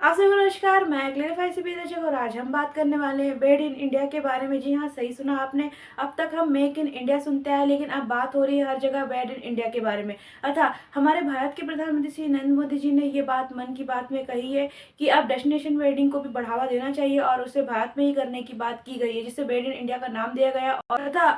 आप सभी को नमस्कार। मैं क्लेरिफाई से दर्शक और आज हम बात करने वाले हैं मेड इन इंडिया के बारे में। जी हाँ, सही सुना आपने। अब तक हम मेक इन इंडिया सुनते हैं, लेकिन अब बात हो रही है हर जगह मेड इन इंडिया के बारे में। अतः हमारे भारत के प्रधानमंत्री श्री नरेंद्र मोदी जी ने ये बात मन की बात में कही है कि अब डेस्टिनेशन वेडिंग को भी बढ़ावा देना चाहिए और उसे भारत में ही करने की बात की गई है, जिससे मेड इन इंडिया का नाम दिया गया।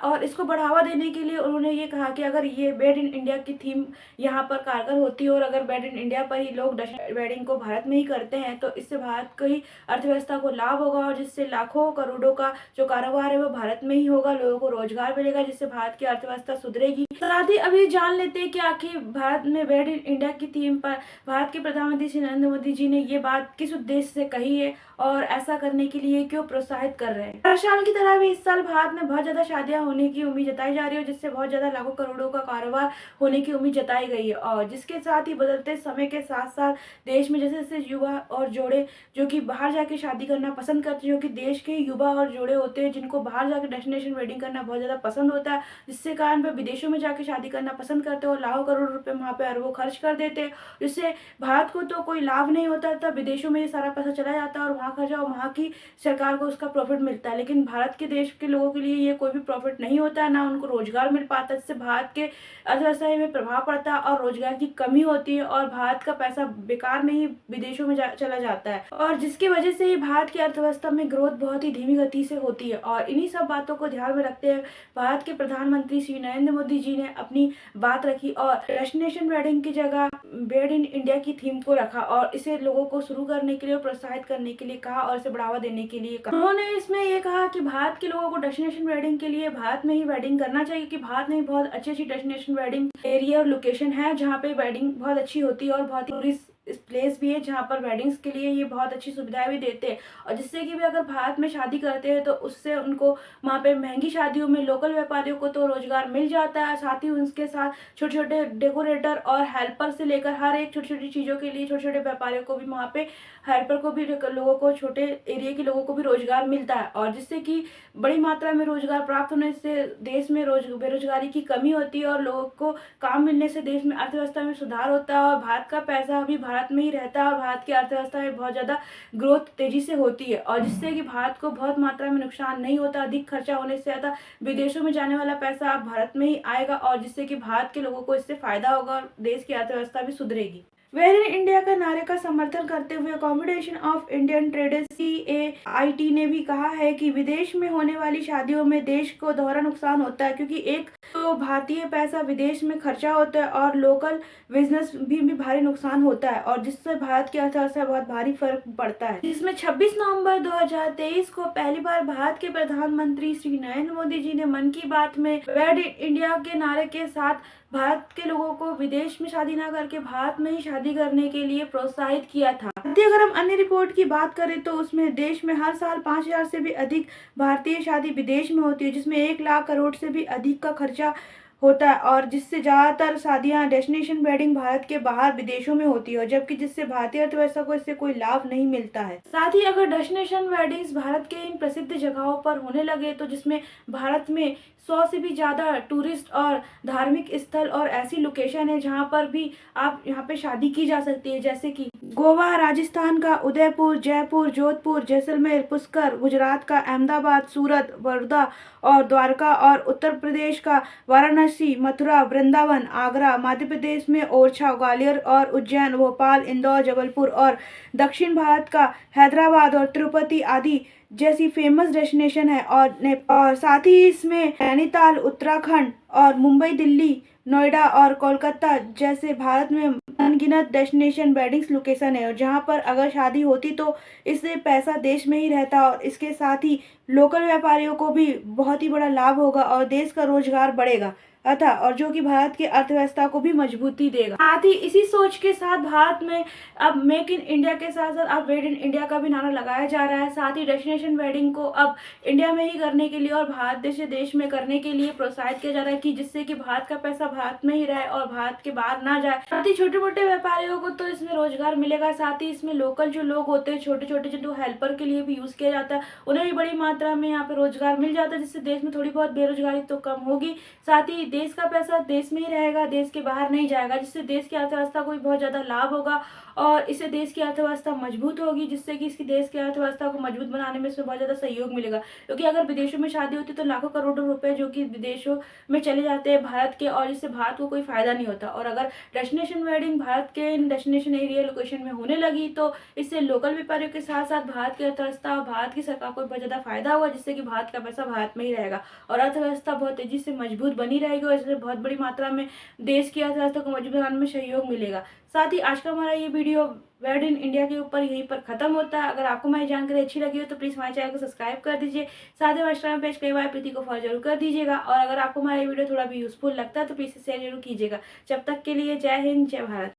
और इसको बढ़ावा देने के लिए उन्होंने ये कहा कि अगर ये मेड इन इंडिया की थीम यहाँ पर कारगर होती है और अगर मेड इन इंडिया पर ही लोग वेडिंग को भारत में ही करते हैं तो इससे भारत की अर्थव्यवस्था को लाभ होगा और जिससे लाखों करोड़ों का जो कारोबार है वो भारत में ही होगा। लोगों को रोजगार मिलेगा, जिससे भारत की अर्थव्यवस्था सुधरेगी। साथ ही अभी जान लेते हैं कि आखिर भारत में मेड इन इंडिया की थीम पर भारत के प्रधानमंत्री श्री नरेंद्र मोदी जी ने ये बात किस उद्देश्य से कही है और ऐसा करने के लिए क्यों प्रोत्साहित कर रहे हैं। हर साल की तरह भी इस साल भारत में बहुत ज्यादा शादियां होने की उम्मीद जताई जा रही है, जिससे बहुत ज्यादा लाखों करोड़ों का कारोबार होने की उम्मीद जताई गई है। और जिसके साथ ही बदलते समय के साथ साथ देश में जैसे जैसे युवा और जोड़े जो कि बाहर जाके शादी करना पसंद करते हैं, जो कि देश के युवा और जोड़े होते हैं जिनको बाहर जाके डेस्टिनेशन वेडिंग करना बहुत ज़्यादा पसंद होता है, जिससे कारण वे विदेशों में जाके शादी करना पसंद करते हैं और लाखों करोड़ रुपए वहाँ पे अरबों खर्च कर देते हैं, जिससे भारत को तो कोई लाभ नहीं होता था। विदेशों में ये सारा पैसा चला जाता है और वहाँ खर्चा और वहाँ की सरकार को उसका प्रॉफिट मिलता है, लेकिन भारत के देश के लोगों के लिए ये कोई भी प्रॉफिट नहीं होता है, ना उनको रोजगार मिल पाता, जिससे भारत के अर्थव्यवस्था में प्रभाव पड़ता है और रोजगार की कमी होती है और भारत का पैसा बेकार में ही विदेशों में चला जाता है और जिसकी वजह से ही भारत की अर्थव्यवस्था में ग्रोथ बहुत ही धीमी गति से होती है। और इन्हीं सब बातों को ध्यान में रखते हुए भारत के प्रधानमंत्री श्री नरेंद्र मोदी जी ने अपनी बात रखी और डेस्टिनेशन वेडिंग की जगह मेड इन इंडिया की थीम को रखा और इसे लोगों को शुरू करने के लिए और प्रोत्साहित करने के लिए कहा और इसे बढ़ावा देने के लिए कहा। उन्होंने इसमें ये कहा कि भारत के लोगों को डेस्टिनेशन वेडिंग के लिए भारत में ही वेडिंग करना चाहिए, कि भारत में बहुत अच्छी अच्छी डेस्टिनेशन वेडिंग एरिया और लोकेशन है जहाँ पे वेडिंग बहुत अच्छी होती है और बहुत ही टूरिस्ट प्लेस भी है जहाँ पर वेडिंग्स के लिए ये बहुत अच्छी सुविधाएं भी देते हैं। और जिससे कि वे अगर भारत में शादी करते हैं तो उससे उनको वहाँ पे महंगी शादियों में लोकल व्यापारियों को तो रोजगार मिल जाता है, साथ ही उनके साथ छोटे छोटे डेकोरेटर और हेल्पर से लेकर हर एक छोटी छोटी चीज़ों के लिए छोटे छोटे व्यापारियों को भी वहाँ पे हेल्पर को भी लोगों को छोटे एरिया के लोगों को भी रोजगार मिलता है और जिससे कि बड़ी मात्रा में रोजगार प्राप्त होने से देश में बेरोजगारी की कमी होती है और लोगों को काम मिलने से देश में अर्थव्यवस्था में सुधार होता है और भारत का पैसा भी भारत में ही रहता है और भारत की अर्थव्यवस्था में बहुत ज़्यादा ग्रोथ तेजी से होती है और जिससे कि भारत को बहुत मात्रा में नुकसान नहीं होता। अधिक खर्चा होने से ज़्यादा विदेशों में जाने वाला पैसा अब भारत में ही आएगा और जिससे कि भारत के लोगों को इससे फायदा होगा और देश की अर्थव्यवस्था भी सुधरेगी। वेयर इन इंडिया का नारे का समर्थन करते हुए confederation of Indian traders CAIT ने भी कहा है कि विदेश में होने वाली शादियों में देश को दोहरा नुकसान होता है, क्योंकि एक तो भारतीय पैसा विदेश में खर्चा होता है और लोकल बिजनेस भी भारी नुकसान होता है और जिससे भारत की अर्थव्यवस्था बहुत भारी फर्क पड़ता है। जिसमें 26 नवंबर 2023 को पहली बार भारत के प्रधानमंत्री श्री नरेंद्र मोदी जी ने मन की बात में मेड इन इंडिया के नारे के साथ भारत के लोगों को विदेश में शादी ना करके भारत में ही शादी करने के लिए प्रोत्साहित किया था। अगर हम अन्य रिपोर्ट की बात करें तो उसमें देश में हर साल 5,000 से भी अधिक भारतीय शादी विदेश में होती है, जिसमें 1 लाख करोड़ से भी अधिक का खर्चा होता है और जिससे ज्यादातर शादियां डेस्टिनेशन वेडिंग भारत के बाहर विदेशों में होती है, जबकि जिससे भारतीय अर्थव्यवस्था को इससे कोई लाभ नहीं मिलता है। साथ ही अगर डेस्टिनेशन वेडिंग्स भारत के इन प्रसिद्ध जगहों पर होने लगे तो जिसमें भारत में 100 से भी ज्यादा टूरिस्ट और धार्मिक स्थल और ऐसी लोकेशन है जहाँ पर भी आप यहाँ पे शादी की जा सकती है, जैसे कि गोवा, राजस्थान का उदयपुर, जयपुर, जोधपुर, जैसलमेर, पुष्कर, गुजरात का अहमदाबाद, सूरत, वर्धा और द्वारका और उत्तर प्रदेश का वाराणसी, मथुरा, वृंदावन, आगरा, मध्य प्रदेश में ओरछा, ग्वालियर और उज्जैन, भोपाल, इंदौर, जबलपुर और दक्षिण भारत का हैदराबाद और तिरुपति आदि जैसी फेमस डेस्टिनेशन है और साथ ही इसमें नैनीताल, उत्तराखंड और मुंबई, दिल्ली, नोएडा और कोलकाता जैसे भारत में अनगिनत डेस्टिनेशन वेडिंग्स लोकेशन है और जहाँ पर अगर शादी होती तो इससे पैसा देश में ही रहता और इसके साथ ही लोकल व्यापारियों को भी बहुत ही बड़ा लाभ होगा और देश का रोजगार बढ़ेगा अतः और जो कि भारत की अर्थव्यवस्था को भी मजबूती देगा। साथ ही इसी सोच के साथ भारत में अब मेक इन इंडिया के साथ साथ अब मेड इन इंडिया का भी नारा लगाया जा रहा है। साथ ही डेस्टिनेशन वेडिंग को अब इंडिया में ही करने के लिए और भारत देश में करने के लिए प्रोत्साहित किया जा रहा है, कि जिससे कि भारत का पैसा भारत में ही रहे और भारत के बाहर ना जाए। साथ ही छोटे मोटे व्यापारियों को तो इसमें रोजगार मिलेगा, साथ ही इसमें लोकल जो लोग होते हैं छोटे छोटे जो हेल्पर के लिए भी यूज किया जाता है उन्हें भी बड़ी मात्रा में यहाँ पे रोजगार मिल जाता है, जिससे देश में थोड़ी बहुत बेरोजगारी तो कम होगी। साथ ही देश का पैसा देश में ही रहेगा, देश के बाहर नहीं जाएगा, जिससे देश की अर्थव्यवस्था को भी बहुत ज़्यादा लाभ होगा और इससे देश की अर्थव्यवस्था मजबूत होगी, जिससे कि इसकी देश की अर्थव्यवस्था को मजबूत बनाने में इसमें बहुत ज़्यादा सहयोग मिलेगा। क्योंकि अगर विदेशों में शादी होती है तो लाखों करोड़ों रुपए जो कि विदेशों में चले जाते हैं भारत के, और इससे भारत को कोई फ़ायदा नहीं होता। और अगर डेस्टिनेशन वेडिंग भारत के डेस्टिनेशन एरिया लोकेशन में होने लगी तो इससे लोकल व्यापारियों के साथ-साथ भारत की अर्थव्यवस्था और भारत की सरकार को भी बहुत ज़्यादा फ़ायदा होगा, जिससे कि भारत का पैसा भारत में ही रहेगा और अर्थव्यवस्था बहुत तेज़ी से मजबूत बनी रहेगी और इससे बहुत बड़ी मात्रा में देश की अर्थव्यवस्था को मजबूत बनाने में सहयोग मिलेगा। साथ ही आज का हमारा ये वीडियो मेड इन इंडिया के ऊपर यहीं पर खत्म होता है। अगर आपको हमारी जानकारी अच्छी लगी हो तो प्लीज़ हमारे चैनल को सब्सक्राइब कर दीजिए। साथ ही हमारे इंस्टाग्राम पेज कई बार प्रीति को फॉलो जरूर कर दीजिएगा और अगर आपको हमारा ये वीडियो थोड़ा भी यूज़फुल लगता है तो प्लीज़ इसे शेयर जरूर कीजिएगा। जब तक के लिए जय हिंद, जय भारत।